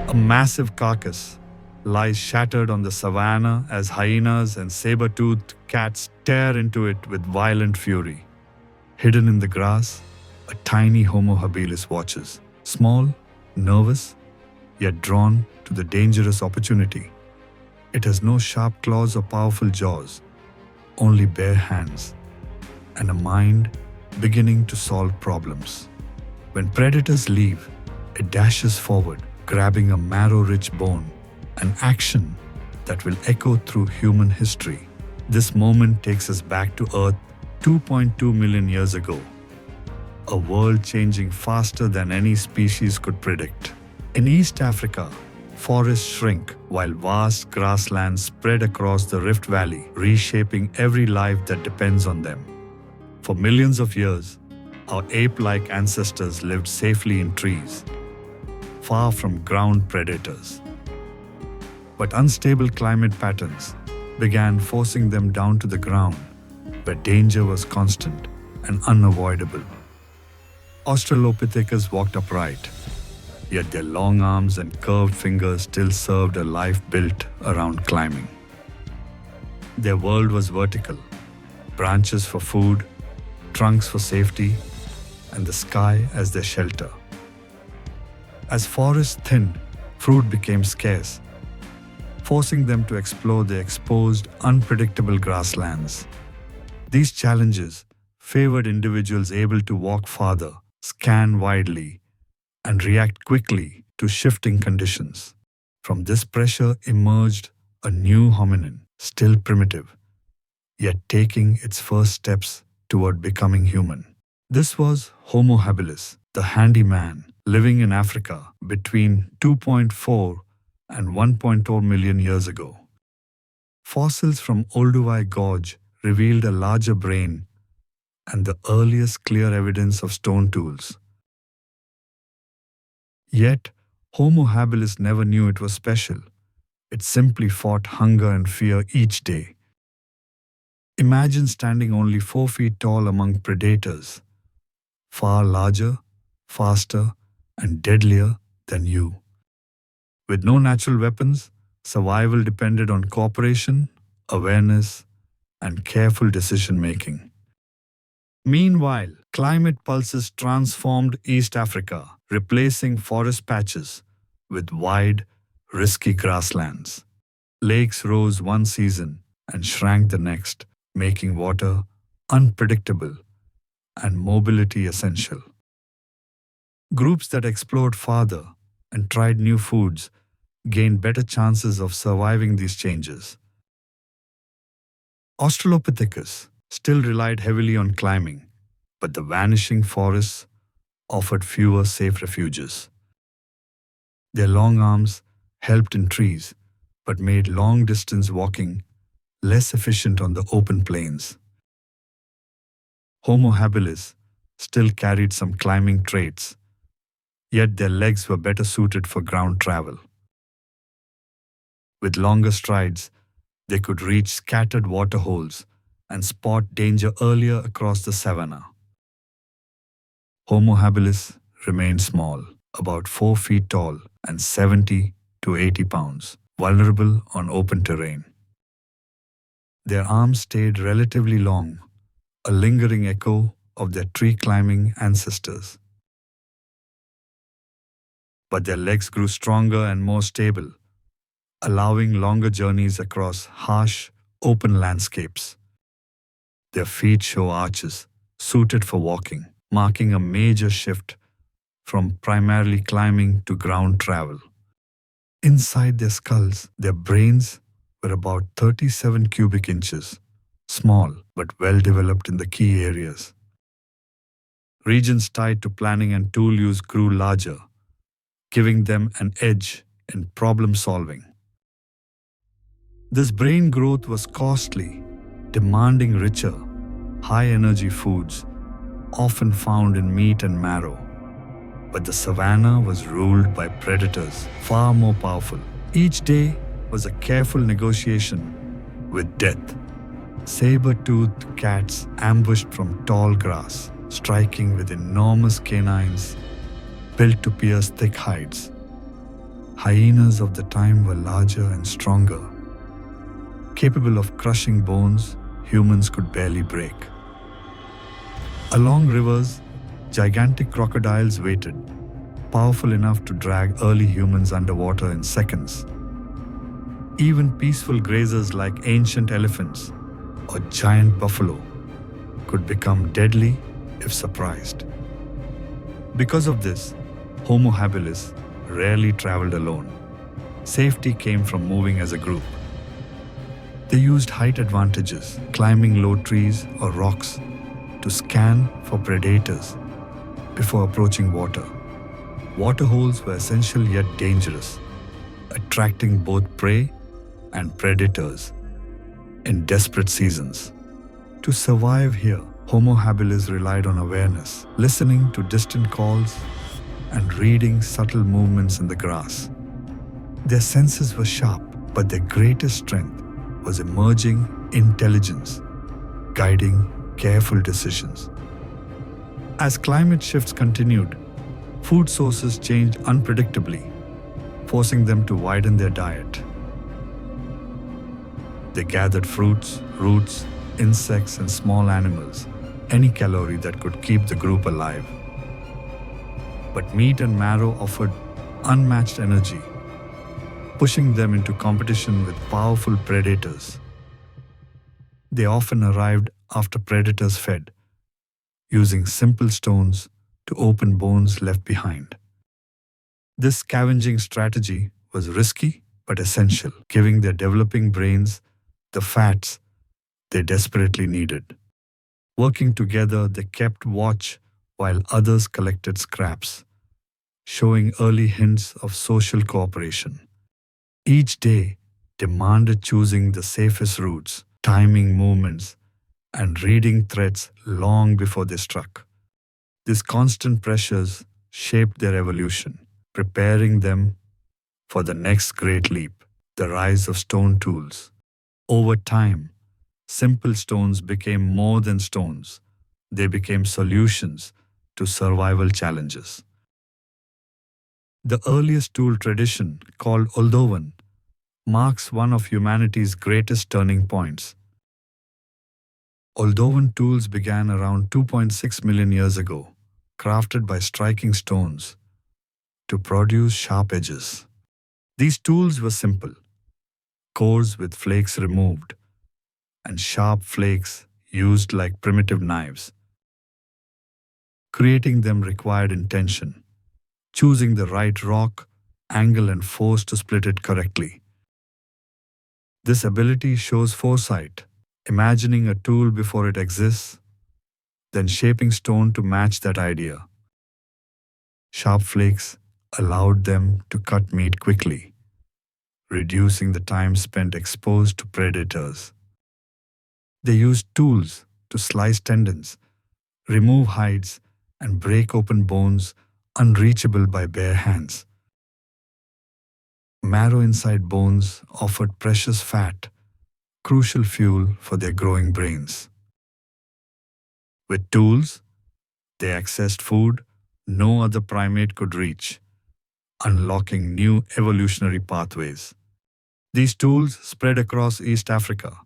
A massive carcass lies shattered on the savannah as hyenas and saber-toothed cats tear into it with violent fury. Hidden in the grass, a tiny Homo habilis watches, small, nervous, yet drawn to the dangerous opportunity. It has no sharp claws or powerful jaws, only bare hands, and a mind beginning to solve problems. When predators leave, it dashes forward, grabbing a marrow-rich bone, an action that will echo through human history. This moment takes us back to Earth 2.2 million years ago, a world changing faster than any species could predict. In East Africa, forests shrink while vast grasslands spread across the Rift Valley, reshaping every life that depends on them. For millions of years, our ape-like ancestors lived safely in trees, far from ground predators. But unstable climate patterns began forcing them down to the ground, where danger was constant and unavoidable. Australopithecus walked upright, yet their long arms and curved fingers still served a life built around climbing. Their world was vertical, branches for food, trunks for safety, and the sky as their shelter. As forests thinned, fruit became scarce, forcing them to explore the exposed, unpredictable grasslands. These challenges favored individuals able to walk farther, scan widely, and react quickly to shifting conditions. From this pressure emerged a new hominin, still primitive, yet taking its first steps toward becoming human. This was Homo habilis, the handyman, living in Africa between 2.4 and 1.0 million years ago. Fossils from Olduvai Gorge revealed a larger brain and the earliest clear evidence of stone tools. Yet, Homo habilis never knew it was special. It simply fought hunger and fear each day. Imagine standing only 4 feet tall among predators, far larger, faster, and deadlier than you. With no natural weapons, survival depended on cooperation, awareness, and careful decision-making. Meanwhile, climate pulses transformed East Africa, replacing forest patches with wide, risky grasslands. Lakes rose one season and shrank the next, making water unpredictable and mobility essential. Groups that explored farther and tried new foods gained better chances of surviving these changes. Australopithecus still relied heavily on climbing, but the vanishing forests offered fewer safe refuges. Their long arms helped in trees, but made long-distance walking less efficient on the open plains. Homo habilis still carried some climbing traits, yet their legs were better suited for ground travel. With longer strides, they could reach scattered waterholes and spot danger earlier across the savannah. Homo habilis remained small, about 4 feet tall and 70 to 80 pounds, vulnerable on open terrain. Their arms stayed relatively long, a lingering echo of their tree-climbing ancestors. But their legs grew stronger and more stable, allowing longer journeys across harsh, open landscapes. Their feet show arches, suited for walking, marking a major shift from primarily climbing to ground travel. Inside their skulls, their brains were about 37 cubic inches, small but well developed in the key areas. Regions tied to planning and tool use grew larger, giving them an edge in problem solving. This brain growth was costly, demanding richer, high-energy foods, often found in meat and marrow. But the savannah was ruled by predators far more powerful. Each day was a careful negotiation with death. Saber-toothed cats ambushed from tall grass, striking with enormous canines built to pierce thick hides. Hyenas of the time were larger and stronger, capable of crushing bones humans could barely break. Along rivers, gigantic crocodiles waited, powerful enough to drag early humans underwater in seconds. Even peaceful grazers like ancient elephants or giant buffalo could become deadly if surprised. Because of this, Homo habilis rarely traveled alone. Safety came from moving as a group. They used height advantages, climbing low trees or rocks, to scan for predators before approaching water. Waterholes were essential yet dangerous, attracting both prey and predators in desperate seasons. To survive here, Homo habilis relied on awareness, listening to distant calls and reading subtle movements in the grass. Their senses were sharp, but their greatest strength was emerging intelligence, guiding careful decisions. As climate shifts continued, food sources changed unpredictably, forcing them to widen their diet. They gathered fruits, roots, insects, and small animals, any calorie that could keep the group alive. But meat and marrow offered unmatched energy, pushing them into competition with powerful predators. They often arrived after predators fed, using simple stones to open bones left behind. This scavenging strategy was risky but essential, giving their developing brains the fats they desperately needed. Working together, they kept watch while others collected scraps, showing early hints of social cooperation. Each day demanded choosing the safest routes, timing movements, and reading threats long before they struck. These constant pressures shaped their evolution, preparing them for the next great leap, the rise of stone tools. Over time, simple stones became more than stones. They became solutions to survival challenges. The earliest tool tradition, called Oldowan, marks one of humanity's greatest turning points. Oldowan tools began around 2.6 million years ago, crafted by striking stones to produce sharp edges. These tools were simple, cores with flakes removed, and sharp flakes used like primitive knives. Creating them required intention, choosing the right rock, angle, and force to split it correctly. This ability shows foresight, imagining a tool before it exists, then shaping stone to match that idea. Sharp flakes allowed them to cut meat quickly, reducing the time spent exposed to predators. They used tools to slice tendons, remove hides, and break open bones unreachable by bare hands. Marrow inside bones offered precious fat, crucial fuel for their growing brains. With tools, they accessed food no other primate could reach, unlocking new evolutionary pathways. These tools spread across East Africa,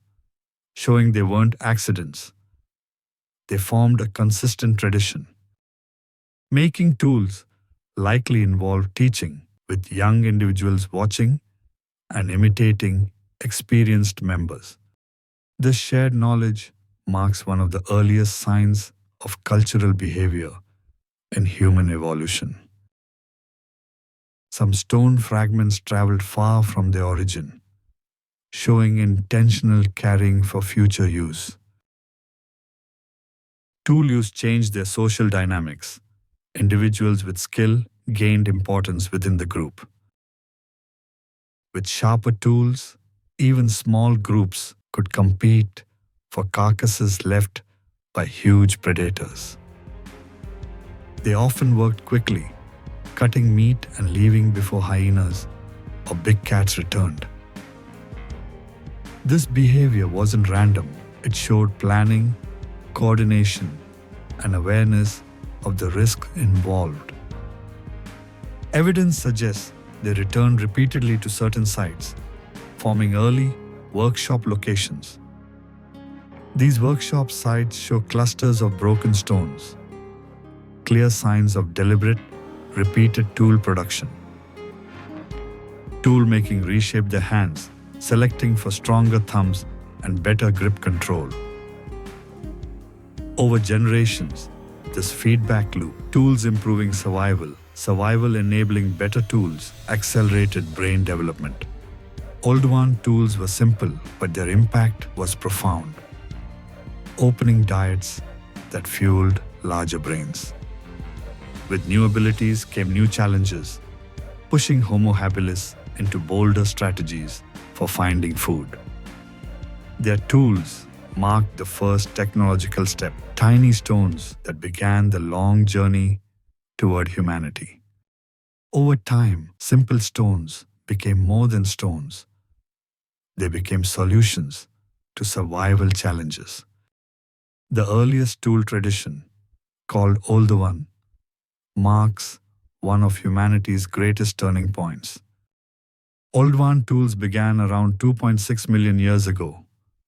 showing they weren't accidents. They formed a consistent tradition. Making tools likely involved teaching, with young individuals watching and imitating experienced members. This shared knowledge marks one of the earliest signs of cultural behavior in human evolution. Some stone fragments traveled far from their origin, showing intentional carrying for future use. Tool use changed their social dynamics. Individuals with skill gained importance within the group. With sharper tools, even small groups could compete for carcasses left by huge predators. They often worked quickly, cutting meat and leaving before hyenas or big cats returned. This behavior wasn't random. It showed planning, coordination, and awareness of the risk involved. Evidence suggests they returned repeatedly to certain sites, forming early workshop locations. These workshop sites show clusters of broken stones, clear signs of deliberate, repeated tool production. Tool making reshaped their hands, selecting for stronger thumbs and better grip control. Over generations, this feedback loop, tools improving survival, survival enabling better tools, accelerated brain development. Oldowan tools were simple, but their impact was profound, opening diets that fueled larger brains. With new abilities came new challenges, pushing Homo habilis into bolder strategies for finding food. Their tools marked the first technological step, tiny stones that began the long journey toward humanity. Over time, simple stones became more than stones. They became solutions to survival challenges. The earliest tool tradition, called Oldowan, marks one of humanity's greatest turning points. Oldowan tools began around 2.6 million years ago,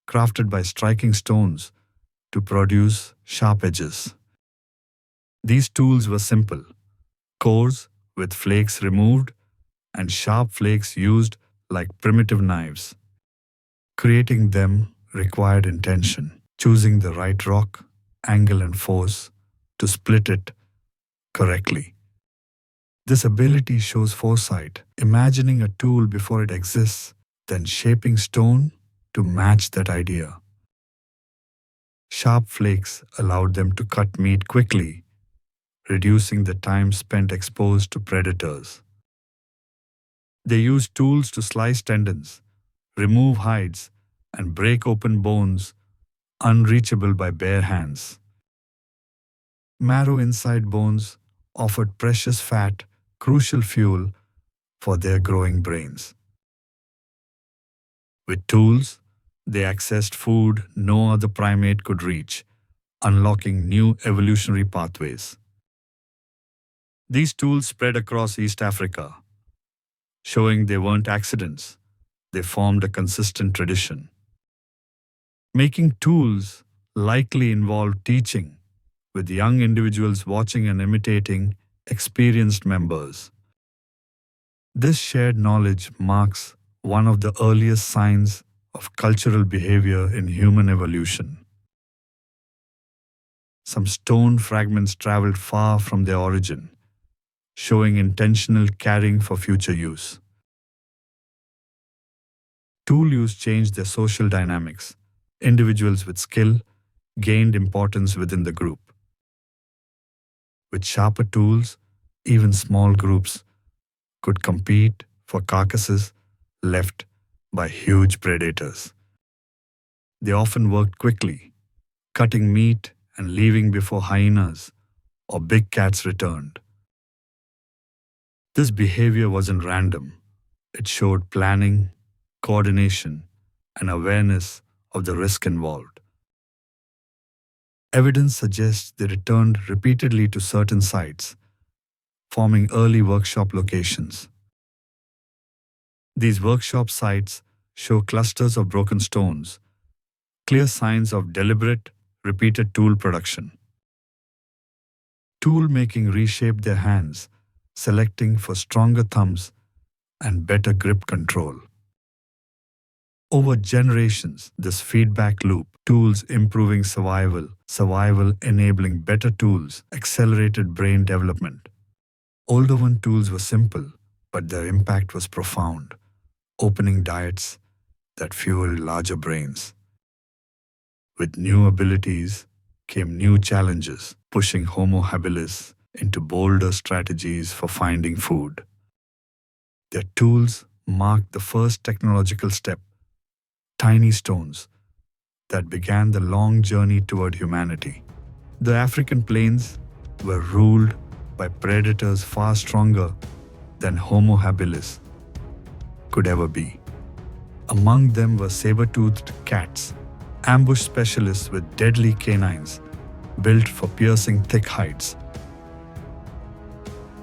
crafted by striking stones to produce sharp edges. These tools were simple, coarse with flakes removed and sharp flakes used like primitive knives. Creating them required intention, choosing the right rock, angle and force to split it correctly. This ability shows foresight, imagining a tool before it exists, then shaping stone to match that idea. Sharp flakes allowed them to cut meat quickly, reducing the time spent exposed to predators. They used tools to slice tendons, remove hides, and break open bones unreachable by bare hands. Marrow inside bones offered precious fat, crucial fuel for their growing brains. With tools, they accessed food no other primate could reach, unlocking new evolutionary pathways. These tools spread across East Africa, showing they weren't accidents. They formed a consistent tradition. Making tools likely involved teaching, with young individuals watching and imitating experienced members. This shared knowledge marks one of the earliest signs of cultural behavior in human evolution. Some stone fragments traveled far from their origin, showing intentional carrying for future use. Tool use changed their social dynamics. Individuals with skill gained importance within the group. With sharper tools, even small groups could compete for carcasses left by huge predators. They often worked quickly, cutting meat and leaving before hyenas or big cats returned. This behavior wasn't random. It showed planning, coordination, and awareness of the risk involved. Evidence suggests they returned repeatedly to certain sites, forming early workshop locations. These workshop sites show clusters of broken stones, clear signs of deliberate, repeated tool production. Tool making reshaped their hands, selecting for stronger thumbs and better grip control. Over generations, this feedback loop, tools improving survival, survival enabling better tools, accelerated brain development. Oldowan tools were simple, but their impact was profound, opening diets that fueled larger brains. With new abilities came new challenges, pushing Homo habilis into bolder strategies for finding food. Their tools marked the first technological step, tiny stones that began the long journey toward humanity. The African plains were ruled by predators far stronger than Homo habilis could ever be. Among them were saber-toothed cats, ambush specialists with deadly canines built for piercing thick hides.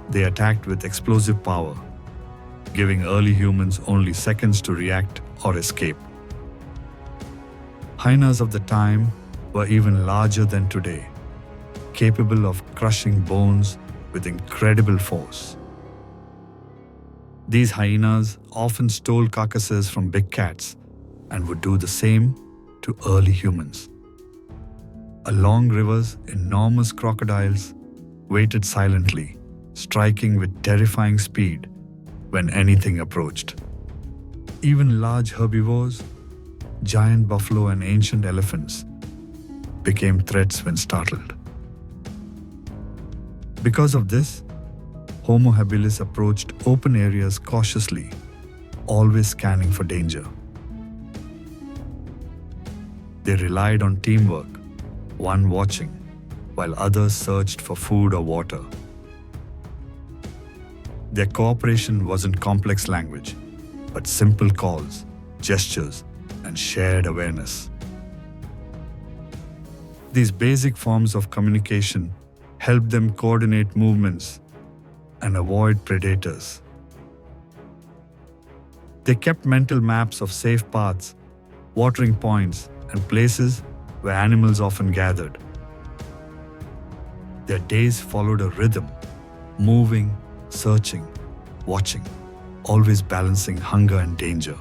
They attacked with explosive power, giving early humans only seconds to react or escape. Hyenas of the time were even larger than today, capable of crushing bones with incredible force. These hyenas often stole carcasses from big cats and would do the same to early humans. Along rivers, enormous crocodiles waited silently, striking with terrifying speed when anything approached. Even large herbivores, giant buffalo and ancient elephants, became threats when startled. Because of this, Homo habilis approached open areas cautiously, always scanning for danger. They relied on teamwork, one watching, while others searched for food or water. Their cooperation wasn't complex language, but simple calls, gestures, and shared awareness. These basic forms of communication helped them coordinate movements and avoid predators. They kept mental maps of safe paths, watering points, and places where animals often gathered. Their days followed a rhythm, moving, searching, watching, always balancing hunger and danger.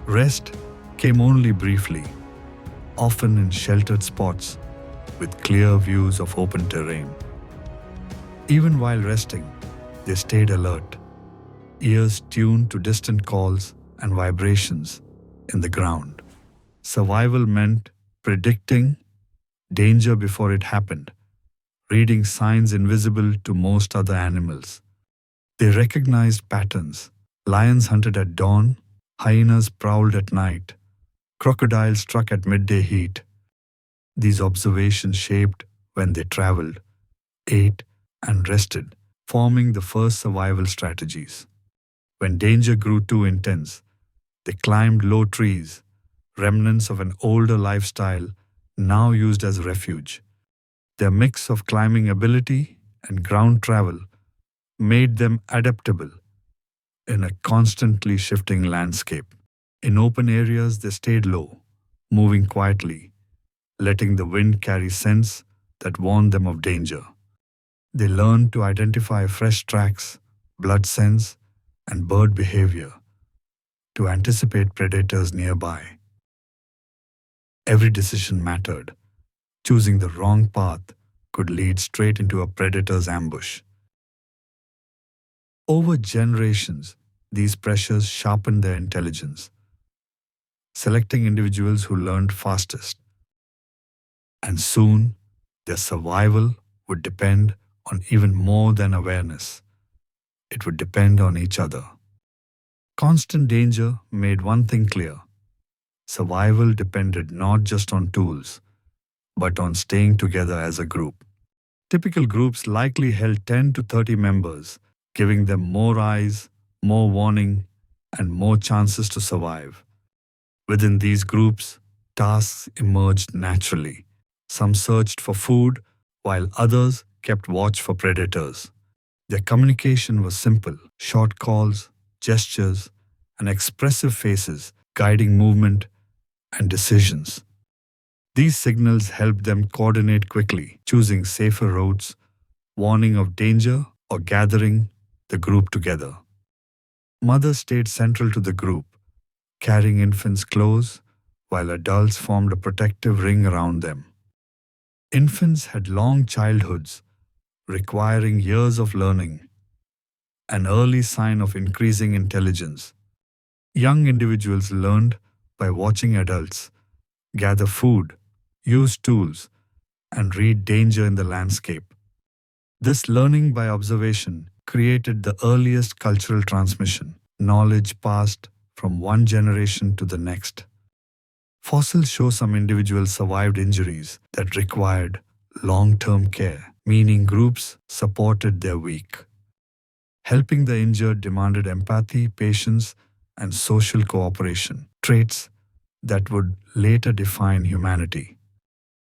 Rest came only briefly, often in sheltered spots with clear views of open terrain. Even while resting, they stayed alert, ears tuned to distant calls and vibrations in the ground. Survival meant predicting danger before it happened, reading signs invisible to most other animals. They recognized patterns. Lions hunted at dawn, hyenas prowled at night, crocodiles struck at midday heat. These observations shaped when they traveled, ate, and rested, forming the first survival strategies. When danger grew too intense, they climbed low trees, remnants of an older lifestyle now used as refuge. Their mix of climbing ability and ground travel made them adaptable in a constantly shifting landscape. In open areas, they stayed low, moving quietly, letting the wind carry scents that warned them of danger. They learned to identify fresh tracks, blood scents, and bird behavior to anticipate predators nearby. Every decision mattered. Choosing the wrong path could lead straight into a predator's ambush. Over generations, these pressures sharpened their intelligence, selecting individuals who learned fastest. And soon, their survival would depend on even more than awareness. It would depend on each other. Constant danger made one thing clear. Survival depended not just on tools, but on staying together as a group. Typical groups likely held 10 to 30 members, giving them more eyes, more warning, and more chances to survive. Within these groups, tasks emerged naturally. Some searched for food, while others kept watch for predators. Their communication was simple: short calls, gestures, and expressive faces guiding movement and decisions. These signals helped them coordinate quickly, choosing safer routes, warning of danger, or gathering the group together. Mothers stayed central to the group, carrying infants close, while adults formed a protective ring around them. Infants had long childhoods, requiring years of learning, an early sign of increasing intelligence. Young individuals learned by watching adults gather food, use tools, and read danger in the landscape. This learning by observation created the earliest cultural transmission, knowledge passed from one generation to the next. Fossils show some individuals survived injuries that required long-term care, meaning groups supported their weak. Helping the injured demanded empathy, patience, and social cooperation, traits that would later define humanity.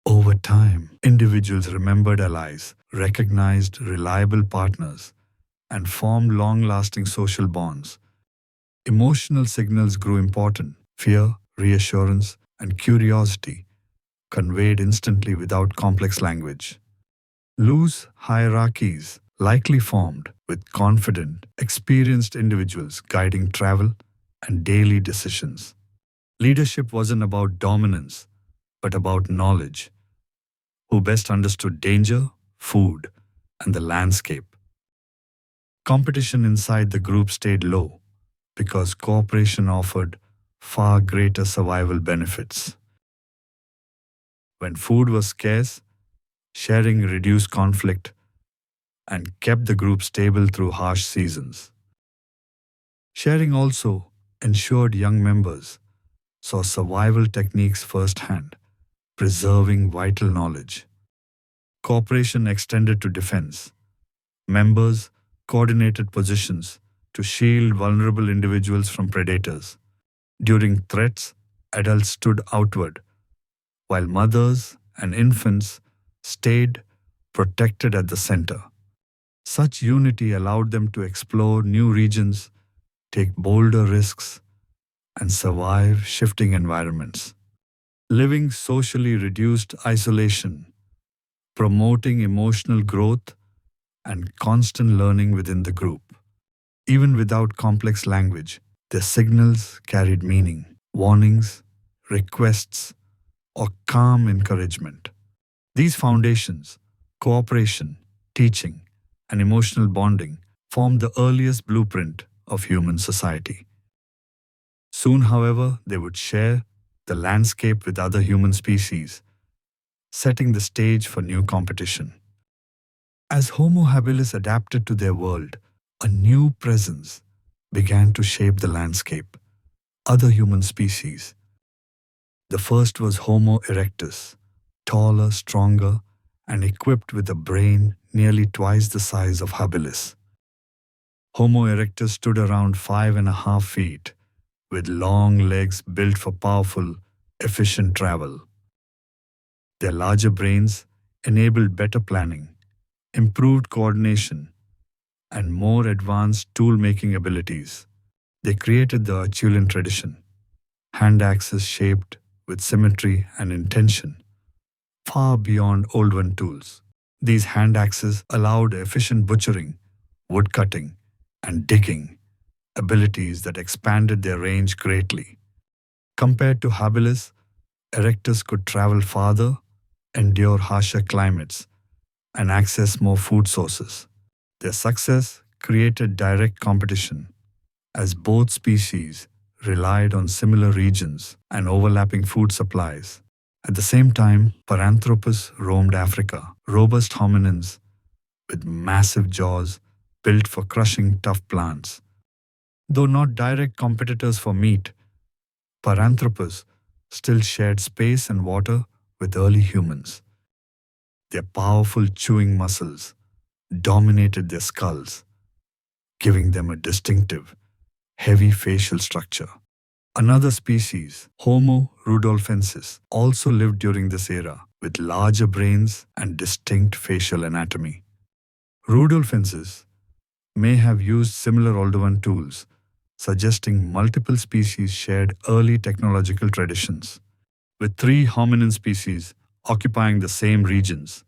Over time, individuals remembered allies, recognized reliable partners, and formed long-lasting social bonds. Emotional signals grew important: fear, reassurance, and curiosity, conveyed instantly without complex language. Loose hierarchies likely formed, with confident, experienced individuals guiding travel and daily decisions. Leadership wasn't about dominance, but about knowledge: who best understood danger, food, and the landscape. Competition inside the group stayed low because cooperation offered far greater survival benefits. When food was scarce, sharing reduced conflict and kept the group stable through harsh seasons. Sharing also ensured young members saw survival techniques firsthand, preserving vital knowledge. Cooperation extended to defense. Members coordinated positions to shield vulnerable individuals from predators. During threats, adults stood outward, while mothers and infants stayed protected at the center. Such unity allowed them to explore new regions, take bolder risks, and survive shifting environments. Living socially reduced isolation, promoting emotional growth and constant learning within the group. Even without complex language, their signals carried meaning: warnings, requests, or calm encouragement. These foundations, cooperation, teaching, and emotional bonding, formed the earliest blueprint of human society. Soon, however, they would share the landscape with other human species, setting the stage for new competition. As Homo habilis adapted to their world, a new presence began to shape the landscape: other human species. The first was Homo erectus, taller, stronger, and equipped with a brain nearly twice the size of habilis. Homo erectus stood around 5.5 feet, with long legs built for powerful, efficient travel. Their larger brains enabled better planning, improved coordination, and more advanced tool-making abilities. They created the Acheulean tradition: hand axes shaped with symmetry and intention, far beyond Oldowan tools. These hand axes allowed efficient butchering, woodcutting, and digging, abilities that expanded their range greatly. Compared to habilis, erectus could travel farther, endure harsher climates, and access more food sources. Their success created direct competition, as both species relied on similar regions and overlapping food supplies. At the same time, Paranthropus roamed Africa, robust hominins with massive jaws built for crushing tough plants. Though not direct competitors for meat, Paranthropus still shared space and water with early humans. Their powerful chewing muscles dominated their skulls, giving them a distinctive, heavy facial structure. Another species, Homo rudolfensis, also lived during this era, with larger brains and distinct facial anatomy. Rudolfensis may have used similar Oldowan tools, suggesting multiple species shared early technological traditions. With 3 hominin species occupying the same regions,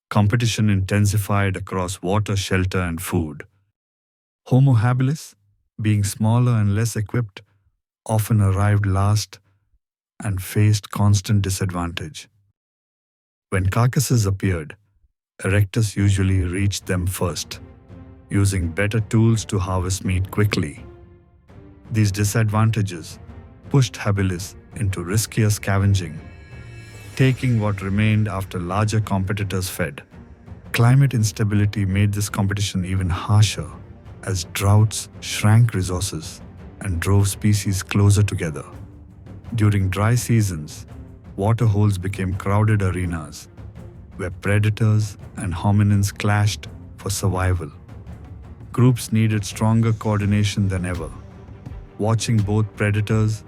competition intensified across water, shelter, and food. Homo habilis, being smaller and less equipped, often arrived last and faced constant disadvantage. When carcasses appeared, erectus usually reached them first, using better tools to harvest meat quickly. These disadvantages pushed habilis into riskier scavenging, taking what remained after larger competitors fed. Climate instability made this competition even harsher, as droughts shrank resources and drove species closer together. During dry seasons, waterholes became crowded arenas where predators and hominins clashed for survival. Groups needed stronger coordination than ever, watching both predators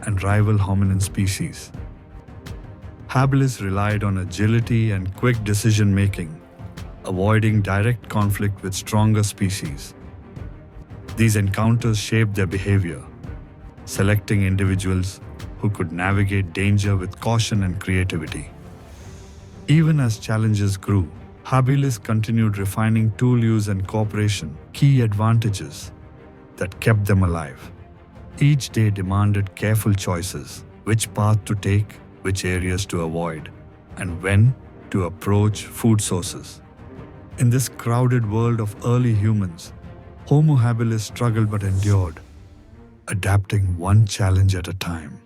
and rival hominin species. Habilis relied on agility and quick decision-making, avoiding direct conflict with stronger species. These encounters shaped their behavior, selecting individuals who could navigate danger with caution and creativity. Even as challenges grew, habilis continued refining tool use and cooperation, key advantages that kept them alive. Each day demanded careful choices: which path to take, which areas to avoid, and when to approach food sources. In this crowded world of early humans, Homo habilis struggled but endured, adapting one challenge at a time.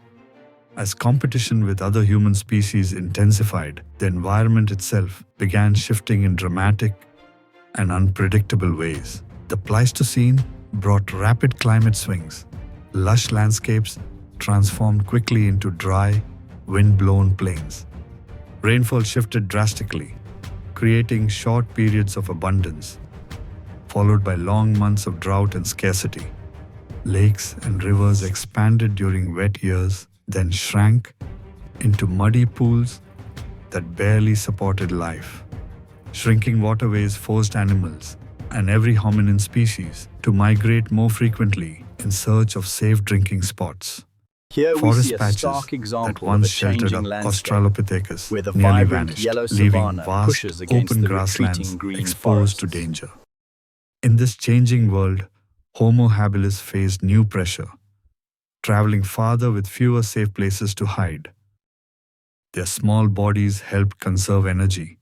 As competition with other human species intensified, the environment itself began shifting in dramatic and unpredictable ways. The Pleistocene brought rapid climate swings. Lush landscapes transformed quickly into dry, wind-blown plains. Rainfall shifted drastically, creating short periods of abundance, followed by long months of drought and scarcity. Lakes and rivers expanded during wet years, then shrank into muddy pools that barely supported life. Shrinking waterways forced animals and every hominin species to migrate more frequently in search of safe drinking spots. Here we Forest see a patches stark example that once of a sheltered changing landscape, Australopithecus where the nearly vibrant vanished, yellow leaving savannah vast pushes against open the grasslands retreating green exposed to forests. danger. In this changing world, Homo habilis faced new pressure, traveling farther with fewer safe places to hide. Their small bodies helped conserve energy,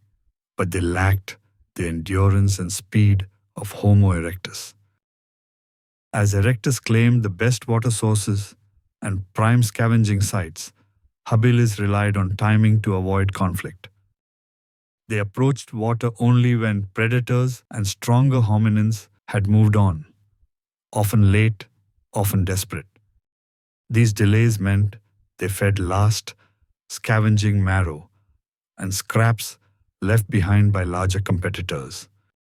but they lacked the endurance and speed of Homo erectus. As erectus claimed the best water sources and prime scavenging sites, habilis relied on timing to avoid conflict. They approached water only when predators and stronger hominins had moved on, often late, often desperate. These delays meant they fed last, scavenging marrow and scraps left behind by larger competitors.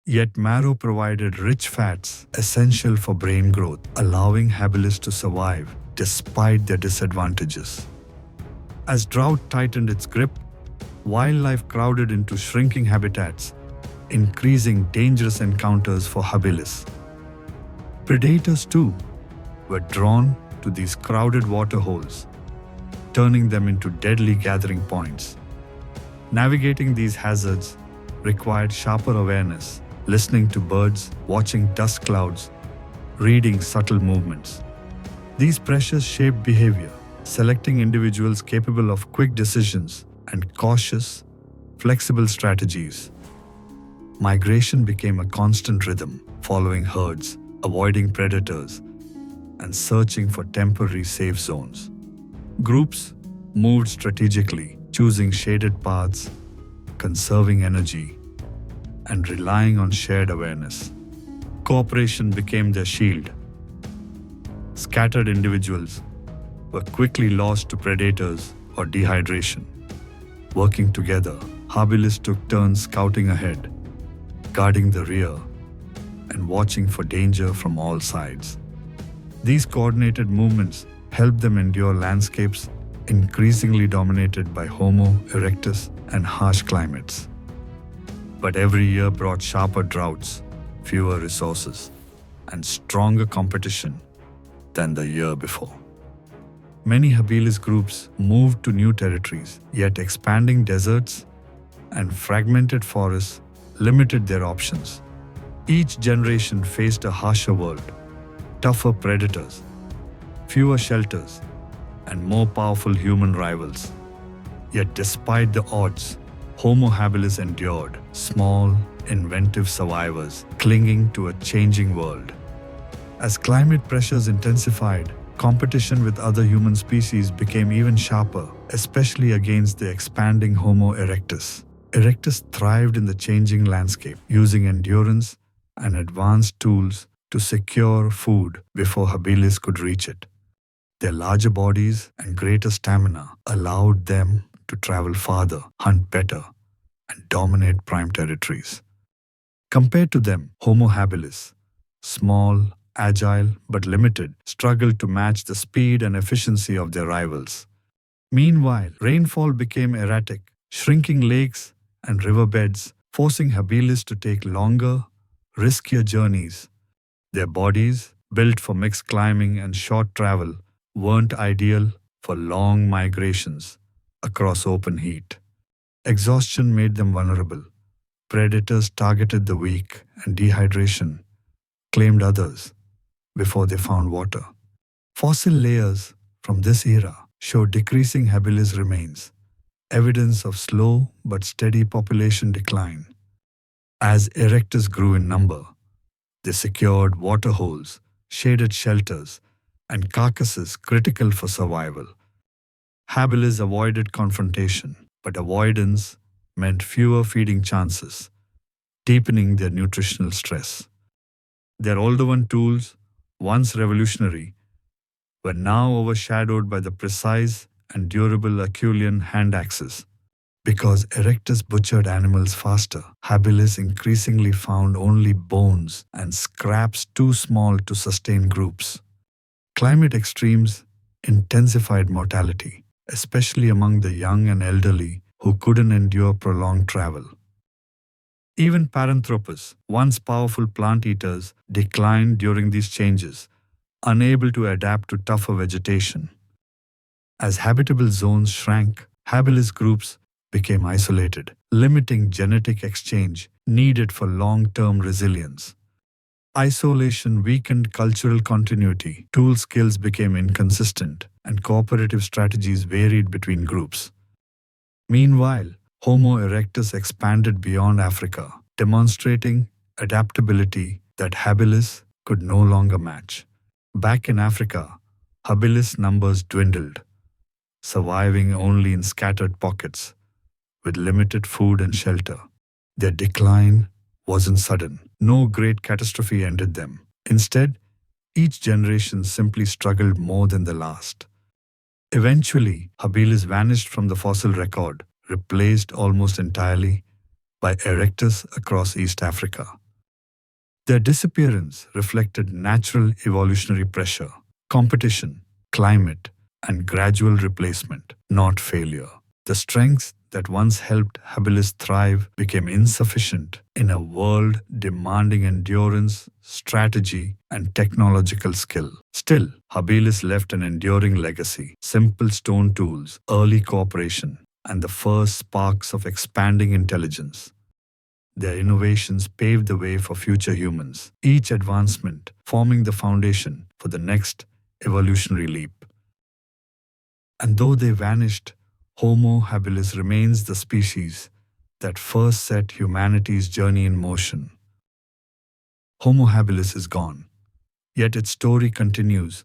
Yet marrow provided rich fats essential for brain growth, allowing habilis to survive despite their disadvantages. As drought tightened its grip, wildlife crowded into shrinking habitats, increasing dangerous encounters for habilis. Predators, too, were drawn to these crowded waterholes, turning them into deadly gathering points. Navigating these hazards required sharper awareness, listening to birds, watching dust clouds, reading subtle movements. These pressures shaped behavior, selecting individuals capable of quick decisions and cautious, flexible strategies. Migration became a constant rhythm, following herds, avoiding predators, and searching for temporary safe zones. Groups moved strategically, choosing shaded paths, conserving energy, and relying on shared awareness. Cooperation became their shield. Scattered individuals were quickly lost to predators or dehydration. Working together, habilis took turns scouting ahead, guarding the rear, and watching for danger from all sides. These coordinated movements helped them endure landscapes increasingly dominated by Homo erectus and harsh climates. But every year brought sharper droughts, fewer resources, and stronger competition than the year before. Many habilis groups moved to new territories, yet expanding deserts and fragmented forests limited their options. Each generation faced a harsher world, tougher predators, fewer shelters, and more powerful human rivals. Yet despite the odds, Homo habilis endured, small, inventive survivors clinging to a changing world. As climate pressures intensified, competition with other human species became even sharper, especially against the expanding Homo erectus. Erectus thrived in the changing landscape, using endurance and advanced tools to secure food before habilis could reach it. Their larger bodies and greater stamina allowed them to travel farther, hunt better, and dominate prime territories. Compared to them, Homo habilis, small, agile but limited, struggled to match the speed and efficiency of their rivals. Meanwhile, rainfall became erratic. Shrinking lakes and riverbeds forcing habilis to take longer, riskier journeys. Their bodies, built for mixed climbing and short travel, weren't ideal for long migrations across open heat. Exhaustion made them vulnerable. Predators targeted the weak, and dehydration claimed others before they found water. Fossil layers from this era show decreasing habilis remains, evidence of slow but steady population decline. As erectus grew in number, they secured water holes, shaded shelters, and carcasses critical for survival. Habilis avoided confrontation, but avoidance meant fewer feeding chances, deepening their nutritional stress. Their Oldowan tools, once revolutionary, were now overshadowed by the precise and durable Aculean hand axes. Because Erectus butchered animals faster, habilis increasingly found only bones and scraps too small to sustain groups. Climate extremes intensified mortality, especially among the young and elderly who couldn't endure prolonged travel. Even Paranthropus, once powerful plant eaters, declined during these changes, unable to adapt to tougher vegetation. As habitable zones shrank, habilis groups became isolated, limiting genetic exchange needed for long-term resilience. Isolation weakened cultural continuity, tool skills became inconsistent, and cooperative strategies varied between groups. Meanwhile, Homo erectus expanded beyond Africa, demonstrating adaptability that habilis could no longer match. Back in Africa, habilis numbers dwindled, surviving only in scattered pockets, with limited food and shelter. Their decline wasn't sudden. No great catastrophe ended them. Instead, each generation simply struggled more than the last. Eventually, habilis vanished from the fossil record, replaced almost entirely by erectus across East Africa. Their disappearance reflected natural evolutionary pressure, competition, climate, and gradual replacement, not failure. The strengths that once helped habilis thrive became insufficient in a world demanding endurance, strategy, and technological skill. Still, habilis left an enduring legacy: simple stone tools, early cooperation, and the first sparks of expanding intelligence. Their innovations paved the way for future humans, each advancement forming the foundation for the next evolutionary leap. And though they vanished, Homo habilis remains the species that first set humanity's journey in motion. Homo habilis is gone, yet its story continues,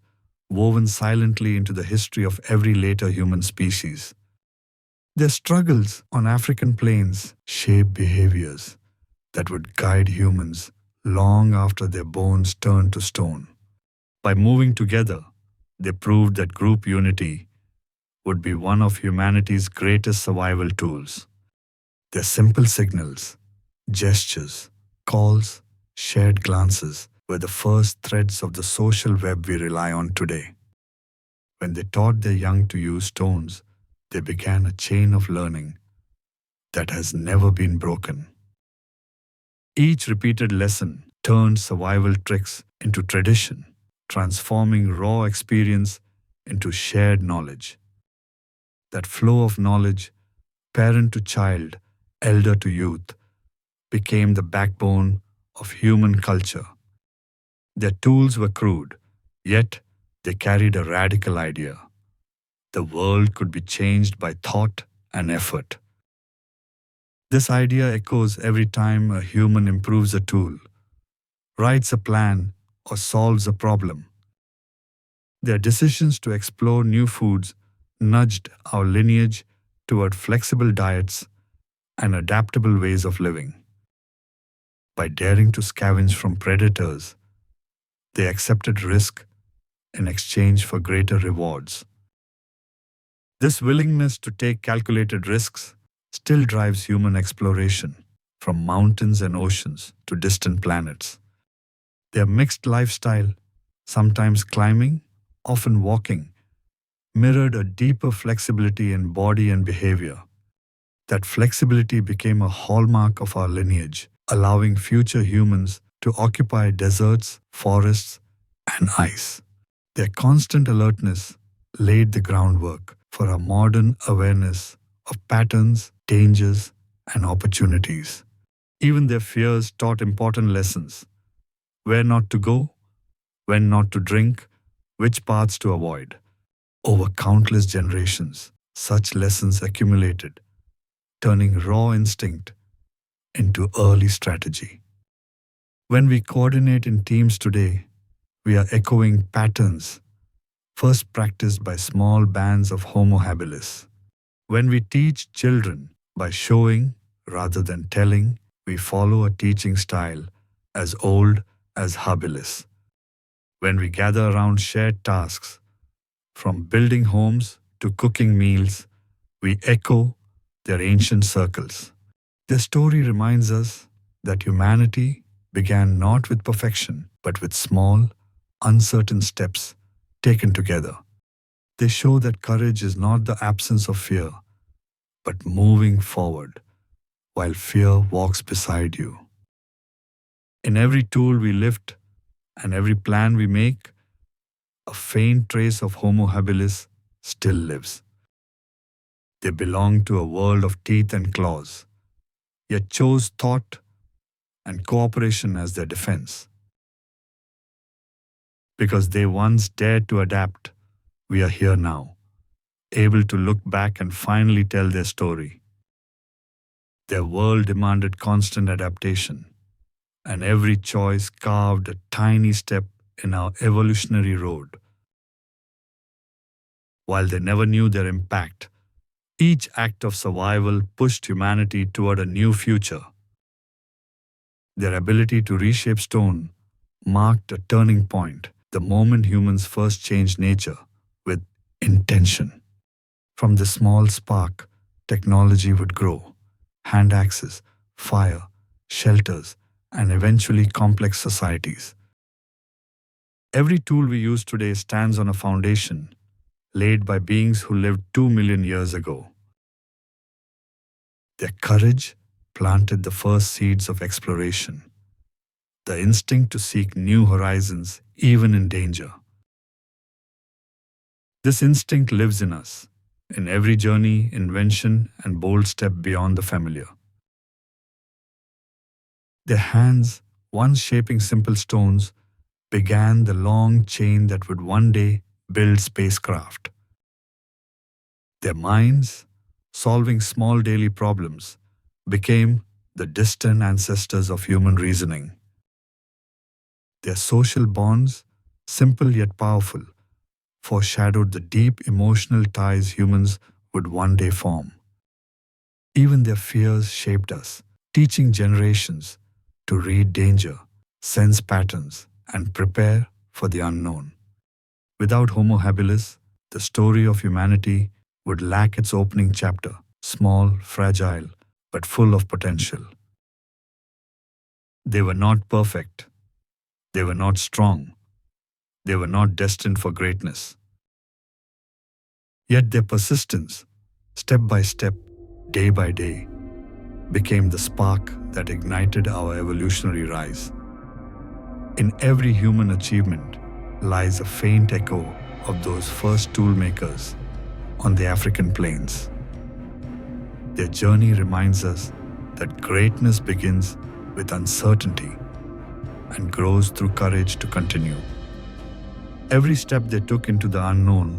woven silently into the history of every later human species. Their struggles on African plains shape behaviors that would guide humans long after their bones turned to stone. By moving together, they proved that group unity would be one of humanity's greatest survival tools. Their simple signals, gestures, calls, shared glances were the first threads of the social web we rely on today. When they taught their young to use stones, they began a chain of learning that has never been broken. Each repeated lesson turned survival tricks into tradition, transforming raw experience into shared knowledge. That flow of knowledge, parent to child, elder to youth, became the backbone of human culture. Their tools were crude, yet they carried a radical idea. The world could be changed by thought and effort. This idea echoes every time a human improves a tool, writes a plan, or solves a problem. Their decisions to explore new foods nudged our lineage toward flexible diets and adaptable ways of living. By daring to scavenge from predators, they accepted risk in exchange for greater rewards. This willingness to take calculated risks still drives human exploration, from mountains and oceans to distant planets. Their mixed lifestyle, sometimes climbing, often walking, mirrored a deeper flexibility in body and behavior. That flexibility became a hallmark of our lineage, allowing future humans to occupy deserts, forests, and ice. Their constant alertness laid the groundwork for a modern awareness of patterns, dangers, and opportunities. Even their fears taught important lessons: where not to go, when not to drink, which paths to avoid. Over countless generations, such lessons accumulated, turning raw instinct into early strategy. When we coordinate in teams today, we are echoing patterns first practiced by small bands of Homo habilis. When we teach children by showing rather than telling, we follow a teaching style as old as habilis. When we gather around shared tasks, from building homes to cooking meals, we echo their ancient circles. Their story reminds us that humanity began not with perfection, but with small, uncertain steps taken together. They show that courage is not the absence of fear, but moving forward while fear walks beside you. In every tool we lift and every plan we make, a faint trace of Homo habilis still lives. They belong to a world of teeth and claws, yet chose thought and cooperation as their defense. Because they once dared to adapt, we are here now, able to look back and finally tell their story. Their world demanded constant adaptation, and every choice carved a tiny step in our evolutionary road. While they never knew their impact, each act of survival pushed humanity toward a new future. Their ability to reshape stone marked a turning point, the moment humans first changed nature with intention. From this small spark, technology would grow: hand axes, fire, shelters, and eventually complex societies. Every tool we use today stands on a foundation laid by beings who lived 2 million years ago. Their courage planted the first seeds of exploration, the instinct to seek new horizons even in danger. This instinct lives in us, in every journey, invention, and bold step beyond the familiar. Their hands, once shaping simple stones, began the long chain that would one day build spacecraft. Their minds, solving small daily problems, became the distant ancestors of human reasoning. Their social bonds, simple yet powerful, foreshadowed the deep emotional ties humans would one day form. Even their fears shaped us, teaching generations to read danger, sense patterns, and prepare for the unknown. Without Homo habilis, the story of humanity would lack its opening chapter, small, fragile, but full of potential. They were not perfect. They were not strong. They were not destined for greatness. Yet their persistence, step by step, day by day, became the spark that ignited our evolutionary rise. In every human achievement lies a faint echo of those first toolmakers on the African plains. Their journey reminds us that greatness begins with uncertainty and grows through courage to continue. Every step they took into the unknown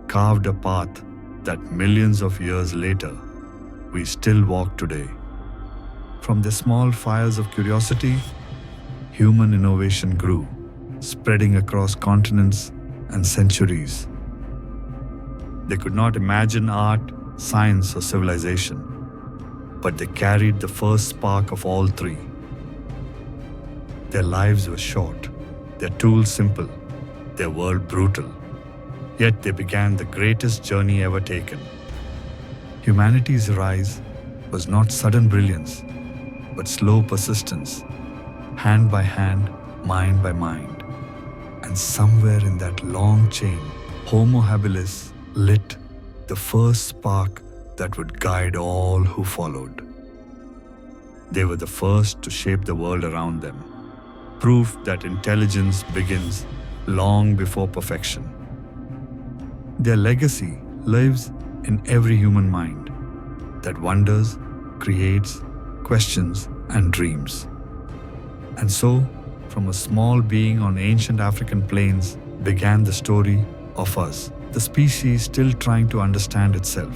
carved a path that millions of years later we still walk today. From the small fires of curiosity, human innovation grew, spreading across continents and centuries. They could not imagine art, science, or civilization, but they carried the first spark of all three. Their lives were short, their tools simple, their world brutal. Yet they began the greatest journey ever taken. Humanity's rise was not sudden brilliance, but slow persistence, hand by hand, mind by mind. And somewhere in that long chain, Homo habilis lit the first spark that would guide all who followed. They were the first to shape the world around them, proof that intelligence begins long before perfection. Their legacy lives in every human mind that wonders, creates, questions, and dreams. And so, from a small being on ancient African plains began the story of us, the species still trying to understand itself.